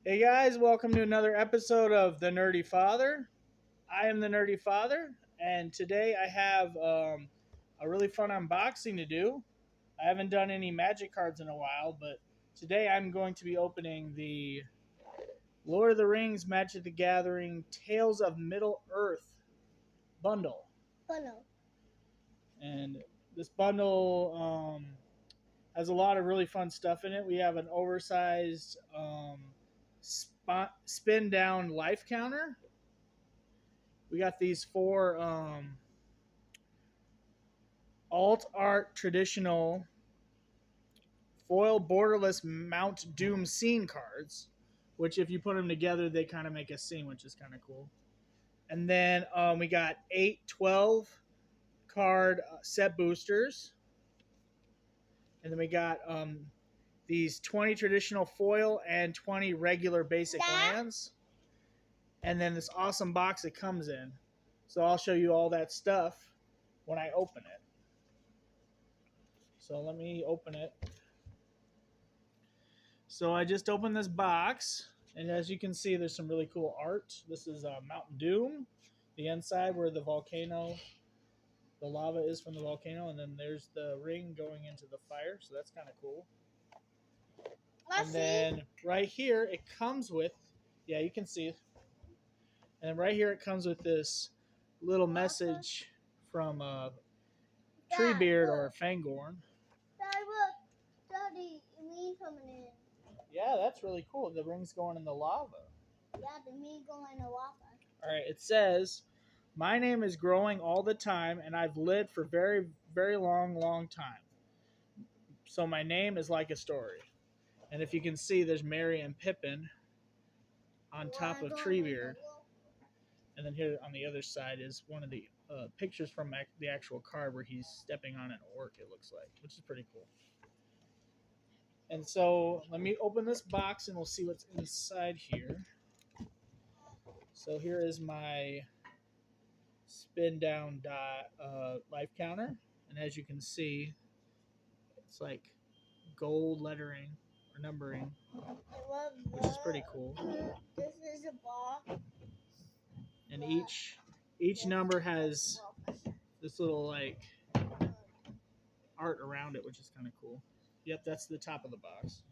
Hey guys, welcome to another episode of The Nerdy Father. I am the Nerdy Father, and today I have a really fun unboxing to do. I haven't done any magic cards in a while, but today I'm going to be opening the Lord of the Rings Magic the Gathering Tales of Middle Earth bundle. Funnel. And this bundle has a lot of really fun stuff in it. We have an oversized spin down life counter. We got these four alt art traditional foil borderless Mount Doom scene cards, which if you put them together, they kind of make a scene, which is kind of cool. And then we got 8-12 card set boosters. And then we got these 20 traditional foil and 20 regular basic lands. And then this awesome box it comes in. So I'll show you all that stuff when I open it. So let me open it. So I just opened this box, and as you can see, there's some really cool art. This is Mountain Doom, the inside where the volcano, the lava is from the volcano, and then there's the ring going into the fire. So that's kind of cool. And then right here, it comes with, yeah, you can see. And right here, it comes with this little message from Treebeard or Fangorn. Dad, look. Daddy, me coming in. Yeah, that's really cool. The ring's going in the lava. Yeah, the me going to lava. All right, it says, "My name is growing all the time, and I've lived for very, very long time. So my name is like a story." And if you can see, there's Merry and Pippin on top of Treebeard. And then here on the other side is one of the pictures from the actual card where he's stepping on an orc, it looks like, which is pretty cool. And so let me open this box and we'll see what's inside here. So here is my spin down life counter. And as you can see, it's like gold lettering or numbering, which is pretty cool. This is a box. And each number has this little like art around it, which is kind of cool. Yep, that's the top of the box.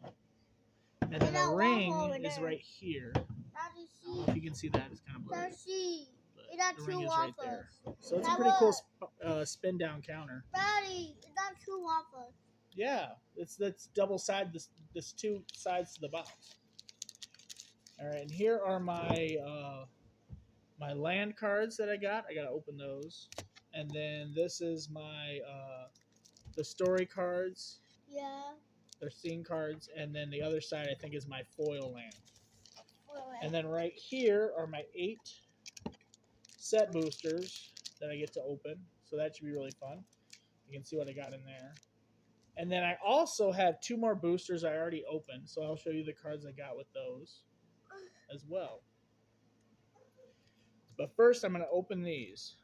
And then the ring is right here. I don't know if you can see that, it's kind of blurry. But the ring is right there. So it's a pretty cool spin down counter. Daddy, it got two waffles. Yeah, that's double side. This two sides to the box. All right, and here are my my land cards that I got. I gotta open those, and then this is my the story cards. Yeah. They're scene cards, and then the other side I think is my foil land. And then right here are my 8 set boosters that I get to open. So that should be really fun. You can see what I got in there. And then I also have 2 more boosters I already opened. So I'll show you the cards I got with those as well. But first I'm going to open these.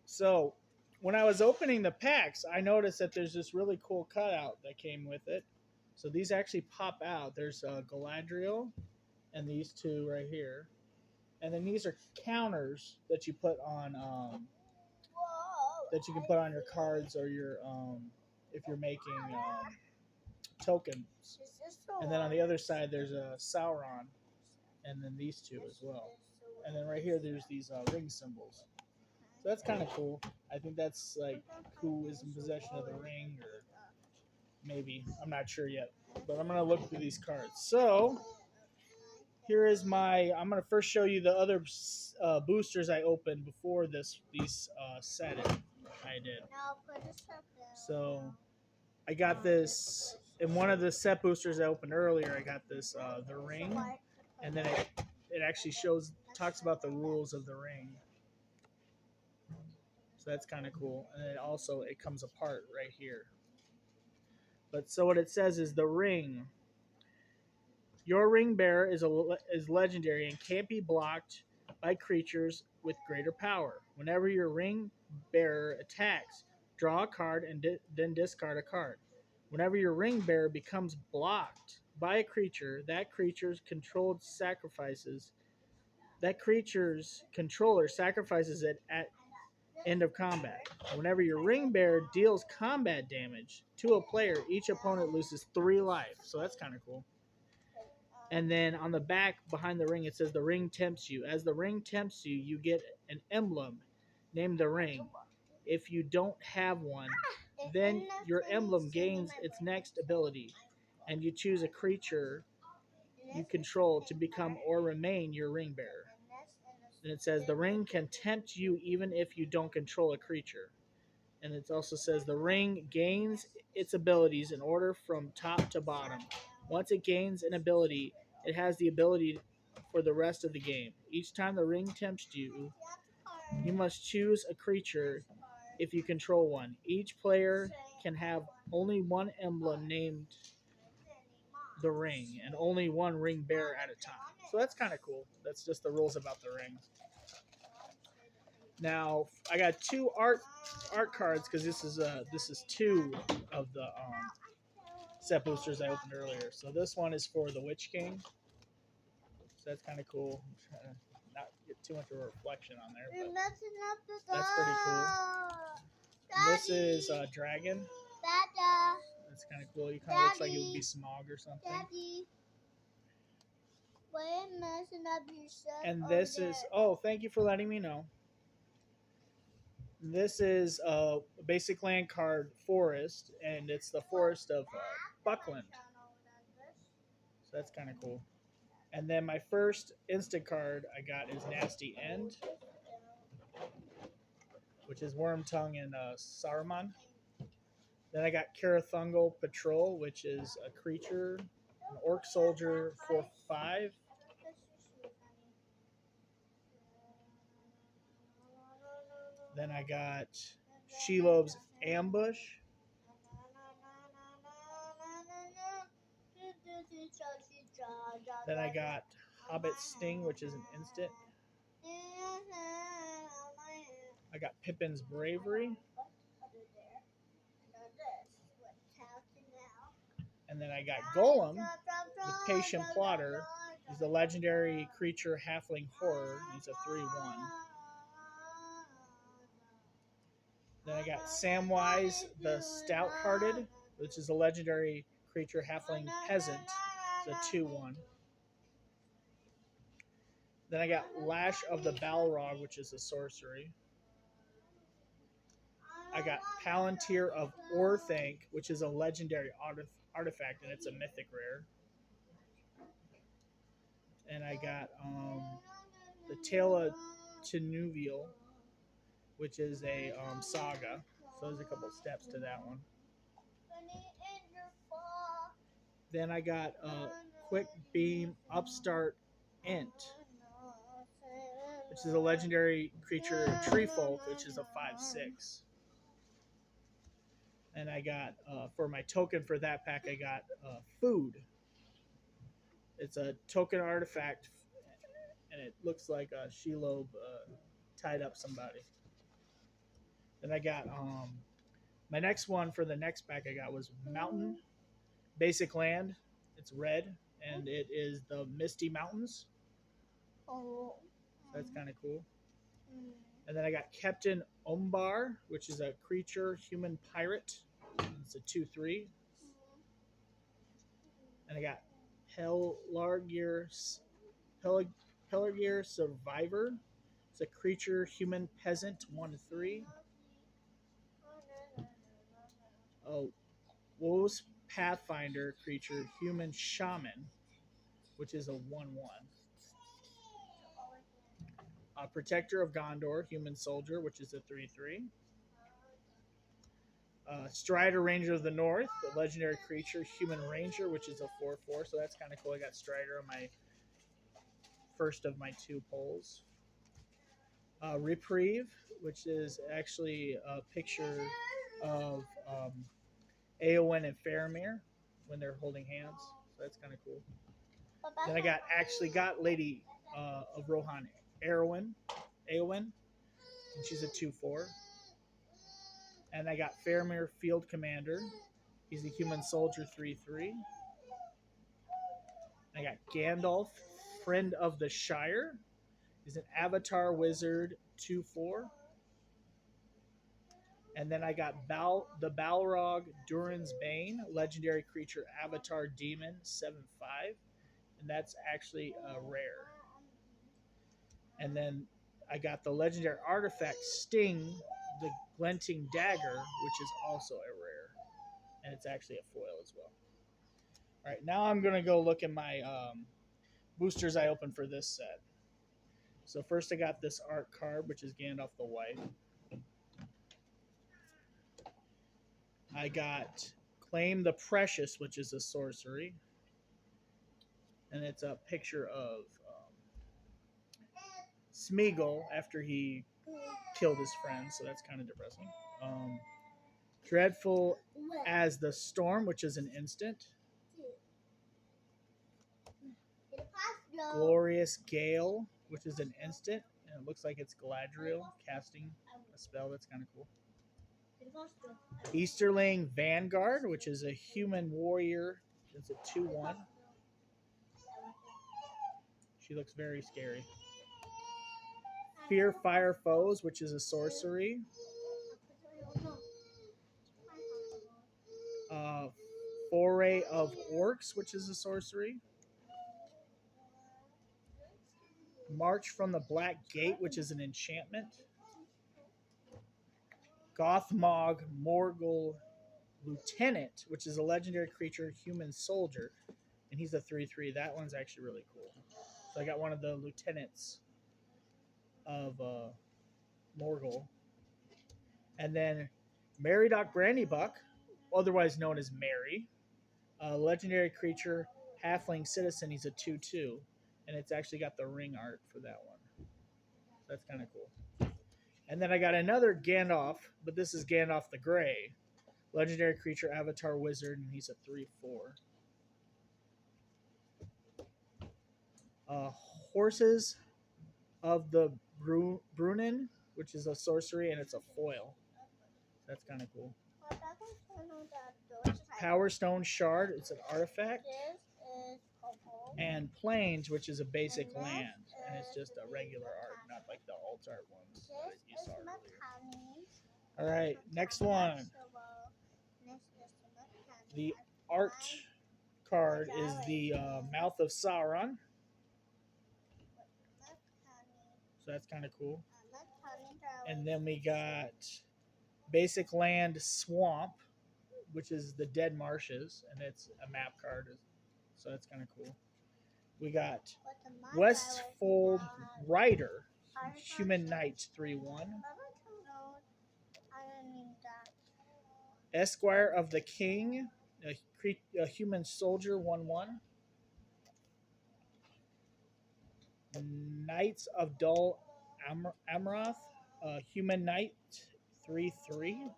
So when I was opening the packs, I noticed that there's this really cool cutout that came with it. So these actually pop out. There's Galadriel and these 2 right here. And then these are counters that you put on that you can put on your cards or your if you're making tokens. And then on the other side there's a Sauron, and then these 2 as well. And then right here there's these ring symbols. So that's kind of cool. I think that's like who is in possession of the ring, or maybe, I'm not sure yet. But I'm gonna look through these cards. So here is my. I'm gonna first show you the other boosters I opened before these set I did. So I got this in one of the set boosters I opened earlier. I got this the ring, and then it actually talks about the rules of the ring. So that's kind of cool. And then also it comes apart right here. But so what it says is the ring. Your ring bearer is legendary and can't be blocked by creatures with greater power. Whenever your ring bearer attacks, draw a card and then discard a card. Whenever your ring bearer becomes blocked by a creature, that creature's controlled sacrifices. That creature's controller sacrifices it at end of combat. Whenever your ring bearer deals combat damage to a player, each opponent loses 3 life. So that's kind of cool. And then on the back behind the ring, it says the ring tempts you. As the ring tempts you, you get an emblem named the ring. If you don't have one, then your emblem gains its next ability, and you choose a creature you control to become or remain your ring bearer. And it says the ring can tempt you even if you don't control a creature. And it also says the ring gains its abilities in order from top to bottom. Once it gains an ability, it has the ability for the rest of the game. Each time the ring tempts you, you must choose a creature if you control one. Each player can have only one emblem named the ring and only one ring bearer at a time. So that's kind of cool. That's just the rules about the ring. Now I got 2 art cards because this is 2 of the set boosters I opened earlier. So this one is for the Witch King. So that's kind of cool. I'm trying to not get too much of a reflection on there, You're but messing up the that's pretty cool. Daddy. This is Dragon. Dada. That's kind of cool. He kind of looks like it would be Smog or something. Daddy. Why are you messing up your stuff? And this is thank you for letting me know. This is a basic land card forest, and it's the forest of Buckland. So that's kind of cool. And then my first instant card I got is Nasty End, which is Worm Tongue and Saruman. Then I got Karathungal Patrol, which is a creature, an orc soldier for 5. Then I got Shelob's Ambush. Then I got Hobbit Sting, which is an instant. I got Pippin's Bravery. And then I got Golem, the Patient Plotter. He's a legendary creature halfling horror. He's a 3/1. Then I got Samwise, the Stout-Hearted, which is a legendary creature halfling peasant. It's a 2/1. Then I got Lash of the Balrog, which is a sorcery. I got Palantir of Orthanc, which is a legendary artifact, and it's a mythic rare. And I got the Tale of Tinuvial, which is a saga. So there's a couple steps to that one. Then I got Quick Beam Upstart Int, which is a legendary creature Tree Folk, which is a 5/6. And I got, for my token for that pack, I got Food. It's a token artifact, and it looks like a Shelob tied up somebody. Then I got, my next one for the next pack I got was Mountain. Basic land. It's red, and it is the Misty Mountains. So that's kind of cool. And then I got Captain Umbar, which is a creature human pirate. It's a 2/3. And I got Pelargir Survivor. It's a creature human peasant 1/3. Oh, Woes Pathfinder creature human shaman, which is a 1/1. Protector of Gondor, human soldier, which is a 3/3. Strider Ranger of the North, a legendary creature, human ranger, which is a 4/4. So that's kind of cool. I got Strider on my first of my 2 polls. Reprieve, which is actually a picture of Eowyn and Faramir when they're holding hands. So that's kind of cool. Then I got Lady of Rohan, Eowyn, and she's a 2/4. And I got Faramir Field Commander. He's a human soldier 3/3. I got Gandalf, Friend of the Shire. He's an Avatar Wizard 2/4. And then I got the Balrog Durin's Bane, legendary creature Avatar Demon 7/5. And that's actually a rare. And then I got the legendary artifact Sting, the Glinting Dagger, which is also a rare. And it's actually a foil as well. All right, now I'm going to go look at my boosters I opened for this set. So first I got this art card, which is Gandalf the White. I got Claim the Precious, which is a sorcery. And it's a picture of Smeagol after he killed his friend, so that's kind of depressing. Dreadful as the Storm, which is an instant. Glorious Gale, which is an instant, and it looks like it's Galadriel casting a spell. That's kind of cool. Easterling Vanguard, which is a human warrior. It's a 2/1. She looks very scary. Fear Fire Foes, which is a sorcery. Foray of Orcs, which is a sorcery. March from the Black Gate, which is an enchantment. Gothmog Morgul Lieutenant, which is a legendary creature, human soldier, and he's a 3/3. That one's actually really cool. So I got one of the lieutenants of Morgul. And then Mary Doc Brandybuck, otherwise known as Mary, a legendary creature, halfling citizen. He's a 2/2, and it's actually got the ring art for that one. So that's kind of cool. And then I got another Gandalf, but this is Gandalf the Grey, legendary creature, Avatar Wizard, and he's a 3/4. Horses of the Brunnen, which is a sorcery, and it's a foil. That's kind of cool. Power Stone Shard, it's an artifact. And Plains, which is a basic land, and it's just a regular art, not like the alt art ones that you saw earlier. All right, next one. The art card is the Mouth of Sauron. So that's kind of cool. And then we got Basic Land Swamp, which is the Dead Marshes, and it's a map card. So that's kind of cool. We got Westfold Rider, Human Knight 3/1. Esquire of the King, a human soldier 1/1. Knights of Dol Amroth, human knight 3/3.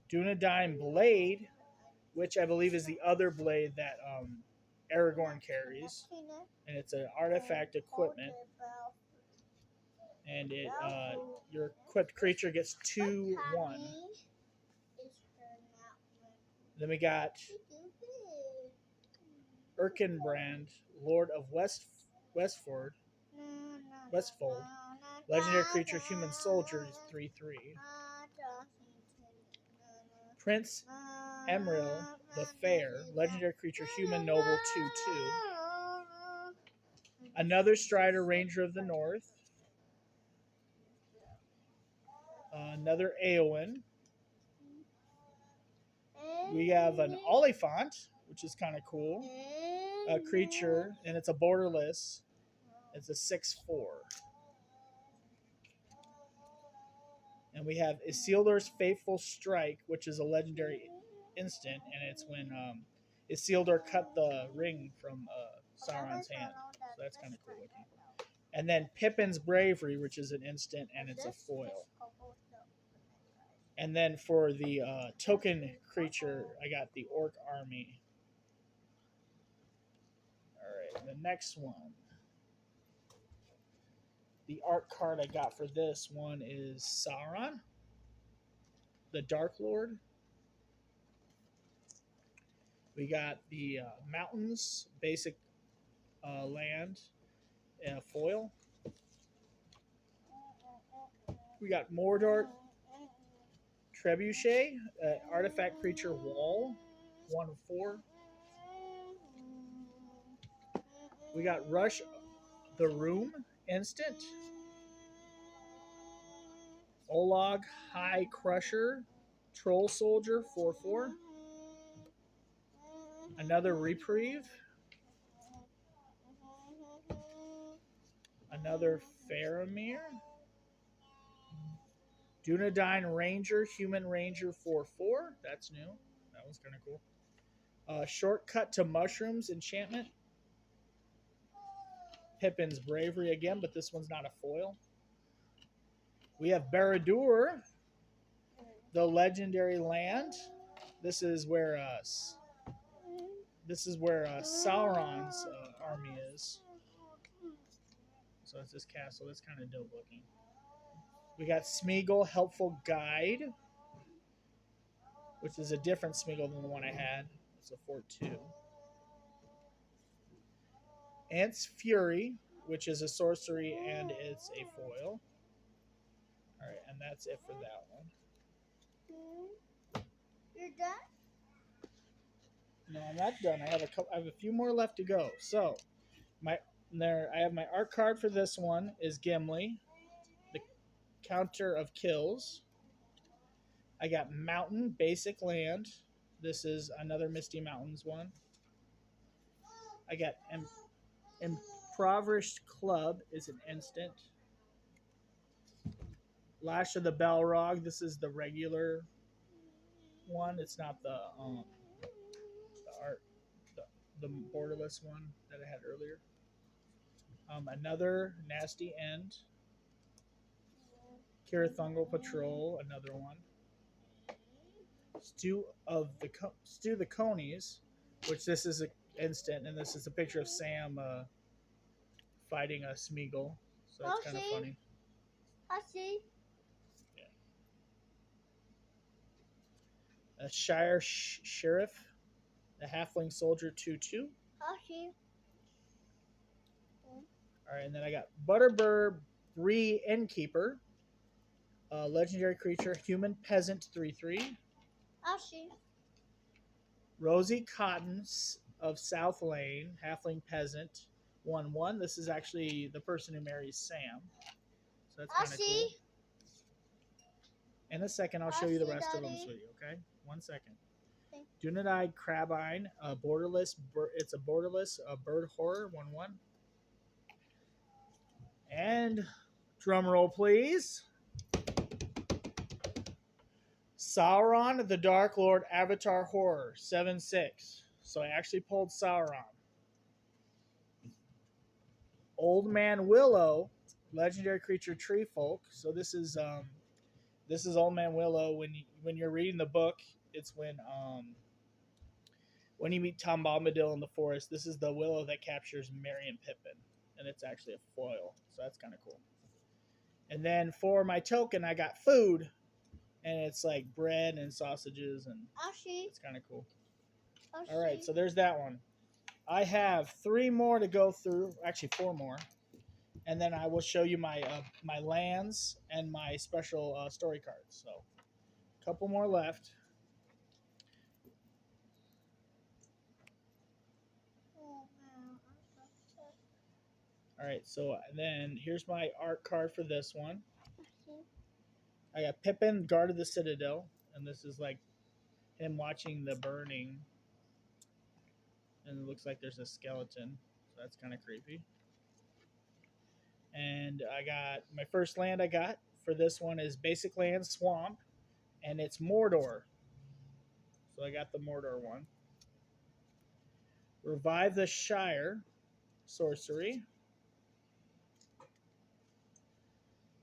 Dunedain Blade, which I believe is the other blade that Aragorn carries, and it's an artifact equipment. And it your equipped creature gets 2/1. Then we got Erkenbrand, Lord of Westfold, legendary creature, human soldier, is 3/3. Prince Emeril the Fair, legendary creature, human noble, 2/2. Another Strider, Ranger of the North. Another Eowyn. We have an Oliphant, which is kind of cool. A creature, and it's a borderless. It's a 6/4. And we have Isildur's Faithful Strike, which is a legendary instant, and it's when Isildur cut the ring from Sauron's hand. So that's kind of cool looking. And then Pippin's Bravery, which is an instant, and it's a foil. And then for the token creature, I got the Orc Army. All right, the next one. The art card I got for this one is Sauron, the Dark Lord. We got the mountains, basic land, foil. We got Mordor Trebuchet, artifact creature wall, 1 of 4. We got Rush the Room instant. Olog High Crusher, Troll Soldier, 4/4. Another Reprieve. Another Faramir. Dunedain Ranger, Human Ranger, 4/4. That's new. That was kind of cool. Shortcut to Mushrooms enchantment. Pippin's Bravery again, but this one's not a foil. We have Barad-dûr, the legendary land. This is where Sauron's army is. So it's this castle. That's kind of dope looking. We got Smeagol, Helpful Guide, which is a different Smeagol than the one I had. It's a 4/2. Ant's Fury, which is a sorcery and it's a foil. All right, and that's it for that one. You're done? No, I'm not done. I have a few more left to go. So, I have my art card for this one is Gimli, the counter of kills. I got Mountain, basic land. This is another Misty Mountains one. I got Impoverished Club is an instant. Lash of the Balrog. This is the regular one. It's not the art, the borderless one that I had earlier. Another Nasty End. Kirathungal Patrol, another one. Stew the Conies, which this is an instant, and this is a picture of Sam fighting a Smeagol. So it's kind of funny. I see. Yeah. A Shire Sheriff, the Halfling Soldier 2/2. I see. All right, and then I got Butterbur Bree Innkeeper, legendary creature, Human Peasant 3/3. I see. Rosie Cotton of South Lane, Halfling Peasant, 1/1. This is actually the person who marries Sam. So that's kind of cool. In a second, I'll show you the rest of them, sweetie, okay? 1 second. Okay. Dunedin Crabine, borderless. It's a borderless bird horror, 1/1. And drum roll, please. Sauron, the Dark Lord Avatar Horror, 7/6. So I actually pulled Sauron. Old Man Willow, legendary creature Tree Folk. So this is Old Man Willow. When you're reading the book, it's when you meet Tom Bombadil in the forest. This is the willow that captures Merry and Pippin, and it's actually a foil. So that's kind of cool. And then for my token, I got food, and it's like bread and sausages, and it's kind of cool. All right, so there's that one. I have 3 more to go through, actually 4 more, and then I will show you my my lands and my special story cards. So, a couple more left. All right, so then here's my art card for this one. I got Pippin, Guard of the Citadel, and this is like him watching the burning, and it looks like there's a skeleton, so that's kind of creepy. And I got my first land I got for this one is Basic Land Swamp, and it's Mordor. So I got the Mordor one. Revive the Shire, sorcery.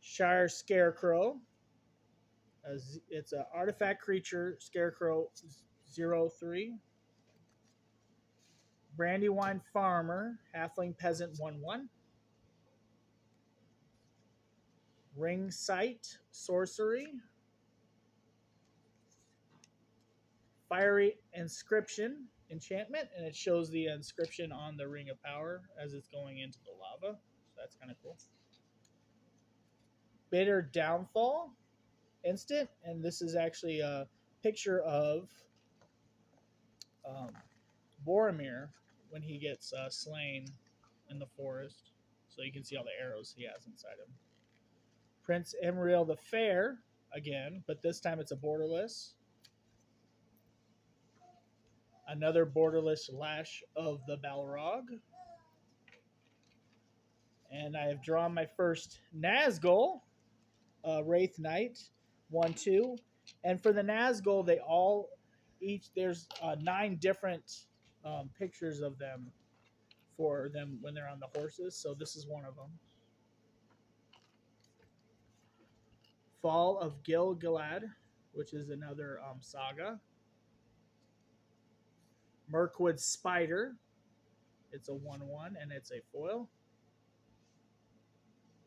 Shire Scarecrow. It's an artifact creature, Scarecrow 0/3. Brandywine Farmer, Halfling Peasant 1/1. Ring Sight, sorcery. Fiery Inscription, enchantment, and it shows the inscription on the Ring of Power as it's going into the lava. So that's kind of cool. Bitter Downfall instant, and this is actually a picture of um, Boromir when he gets slain in the forest. So you can see all the arrows he has inside him. Prince Emriel the Fair again, but this time it's a borderless. Another borderless Lash of the Balrog. And I have drawn my first Nazgul, Wraith Knight, 1/2. And for the Nazgul, they all there's 9 different pictures of them for them when they're on the horses. So this is one of them. Fall of Gil-galad, which is another saga. Mirkwood Spider. It's a 1/1 and it's a foil.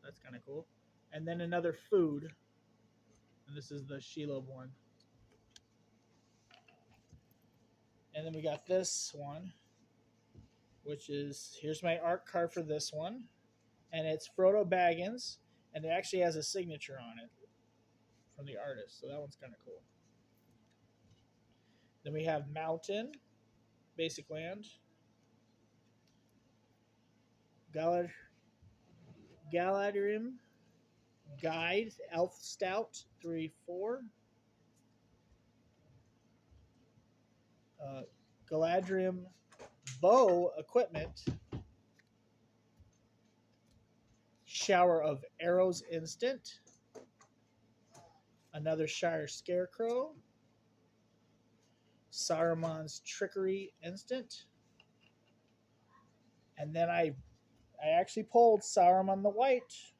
That's kind of cool. And then another food. And this is the Shelob one. And then we got this one, which is, here's my art card for this one. And it's Frodo Baggins. And it actually has a signature on it from the artist. So that one's kind of cool. Then we have Mountain, Basic Land. Galadrim Guide, Elf Stout, 3/4. Galadrim Bow Equipment. Shower of Arrows instant. Another Shire Scarecrow. Saruman's Trickery instant. And then I actually pulled Saruman the White,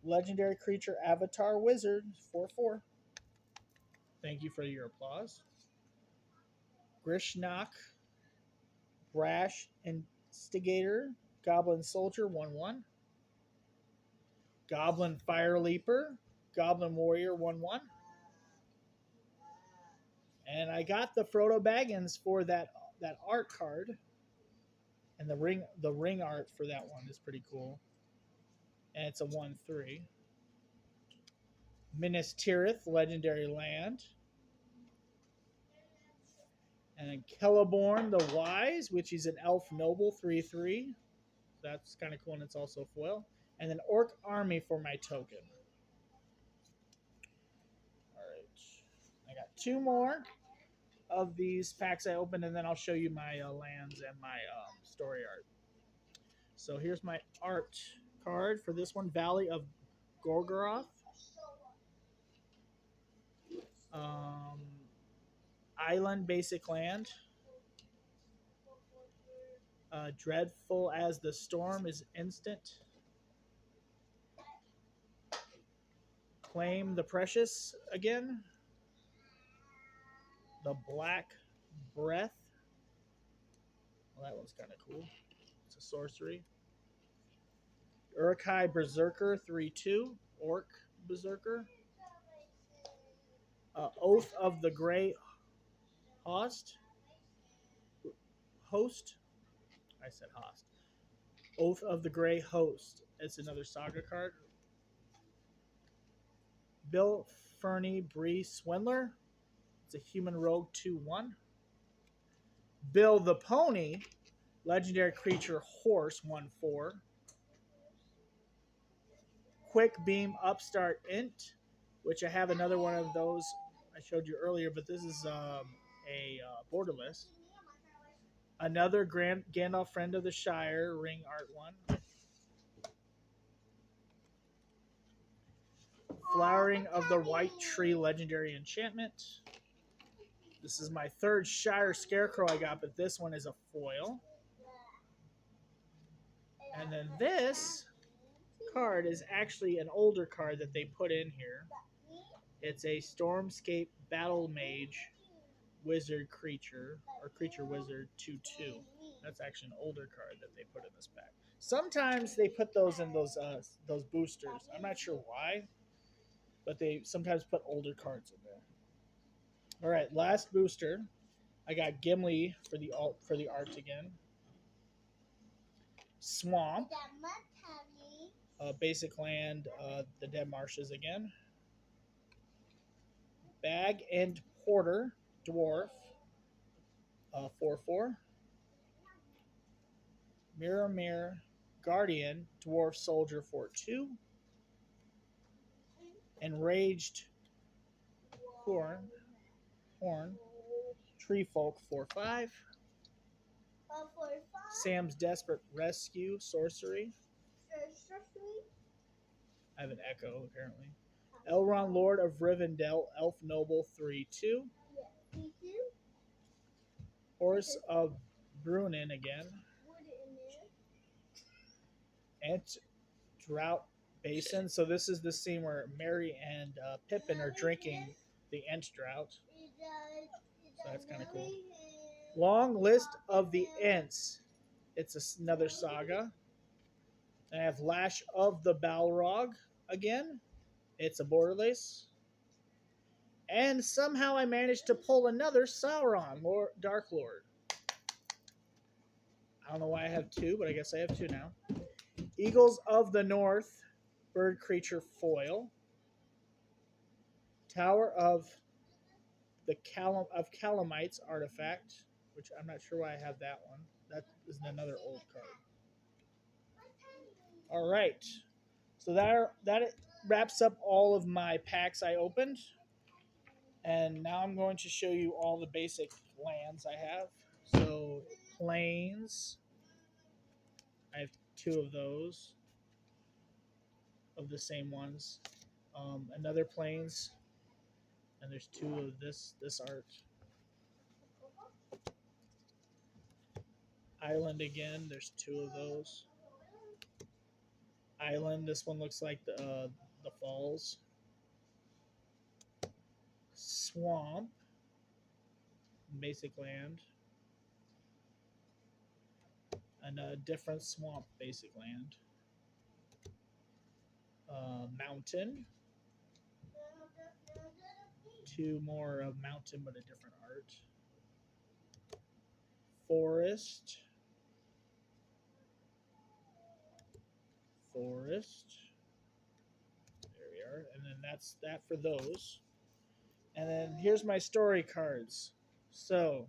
legendary creature Avatar Wizard, 4/4. Thank you for your applause. Grishnak, Brash Instigator, Goblin Soldier, 1/1. Goblin Fire Leaper, Goblin Warrior, 1/1. And I got the Frodo Baggins for that art card. And the ring art for that one is pretty cool. And it's a 1/3. Minas Tirith, Legendary Land. And then Celeborn the Wise, which is an Elf Noble, 3/3. That's kind of cool, and it's also foil. And then Orc Army for my token. All right. I got 2 more of these packs I opened, and then I'll show you my lands and my story art. So here's my art card for this one, Valley of Gorgoroth. Island Basic Land. Dreadful as the Storm is instant. Claim the Precious again. The Black Breath. Well, that one's kind of cool. It's a sorcery. Uruk-hai Berserker, 3/2. Orc Berserker. Oath of the Grey Host. I said Host. Oath of the Grey Host. It's another saga card. Bill Fernie Bree Swindler. It's a human rogue, 2/1. Bill the Pony, legendary creature horse, 1/4. Quick Beam Upstart Int, which I have another one of those I showed you earlier, but this is a borderless. Another Gandalf Friend of the Shire, ring art 1. Flowering of the White Tree, legendary enchantment. This is my 3rd Shire Scarecrow I got, but this one is a foil. And then this card is actually an older card that they put in here. It's a Stormscape Battle Mage Wizard Creature, or Creature Wizard, 2/2. That's actually an older card that they put in this pack. Sometimes they put those in those boosters. I'm not sure why, but they sometimes put older cards in there. All right, last booster. I got Gimli for the art again. Swamp, basic land, the dead marshes again. Bag and Porter, dwarf, 4/4. Mirror Mirror, Guardian, dwarf soldier, 4/2. Enraged Horn, Tree Folk, 4/5. Sam's Desperate Rescue, sorcery. I have an echo apparently. Elrond, Lord of Rivendell, Elf Noble, 3/2. Horse of Brunin again. Ent Drought Basin. So this is the scene where Merry and Pippin are drinking the Ent Drought. So that's kind of cool. Long list of the Ents. It's another saga. And I have Lash of the Balrog again. It's a borderless. And somehow I managed to pull another Sauron, Dark Lord. I don't know why I have two, but I guess I have two now. Eagles of the North, bird creature foil. Tower of the Calamites artifact, which I'm not sure why I have that one. That is another old card. All right, so that wraps up all of my packs I opened, and now I'm going to show you all the basic lands I have. So plains, I have two of those, of the same ones. Another plains, and there's two of this art. Island again, there's two of those. Island, this one looks like the falls. Swamp, basic land. And a different swamp, basic land. Mountain. Two more of mountain, but a different art. Forest. Forest. There we are. And then that's that for those. And then here's my story cards. So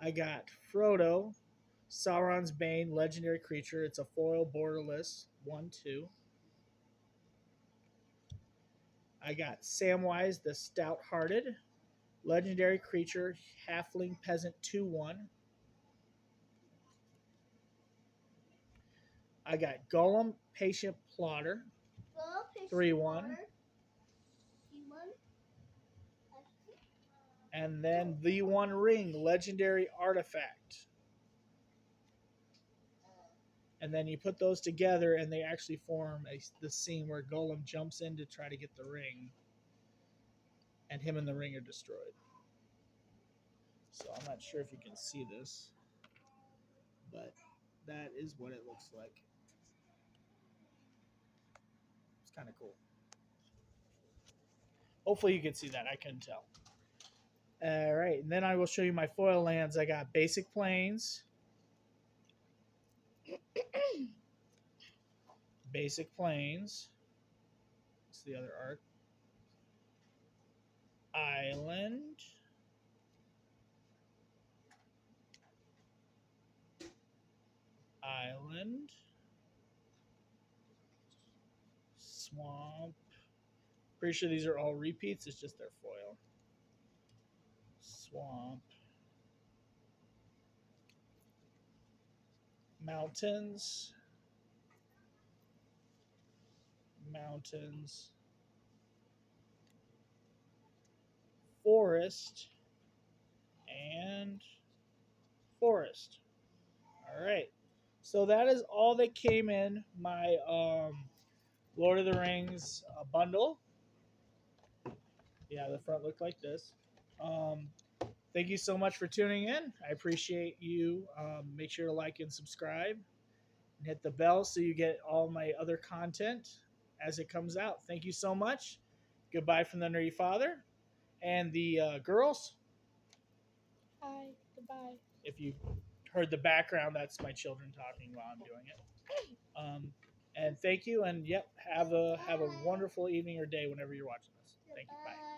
I got Frodo, Sauron's Bane, legendary creature. It's a foil borderless, 1/2. I got Samwise the Stout Hearted, legendary creature, halfling peasant, 2/1. I got Gollum, patient plotter, 3/1. And then the One Ring, legendary artifact. And then you put those together, and they actually form the scene where Gollum jumps in to try to get the ring, and him and the ring are destroyed. So I'm not sure if you can see this, but that is what it looks like. It's kind of cool. Hopefully you can see that. I couldn't tell. All right, and then I will show you my foil lands. I got basic plains, basic plains. What's the other art? Island, island, swamp. Pretty sure these are all repeats. It's just their foil. Swamp, mountains, mountains, forest, and forest. All right. So that is all that came in my Lord of the Rings bundle. Yeah, the front looked like this. Um, thank you so much for tuning in. I appreciate you. Make sure to like and subscribe and hit the bell so you get all my other content as it comes out. Thank you so much. Goodbye from the Nerdy Father. And the girls. Hi. Goodbye. If you heard the background, that's my children talking while I'm doing it. And thank you, and yep, have a wonderful evening or day whenever you're watching this. Thank you. Bye.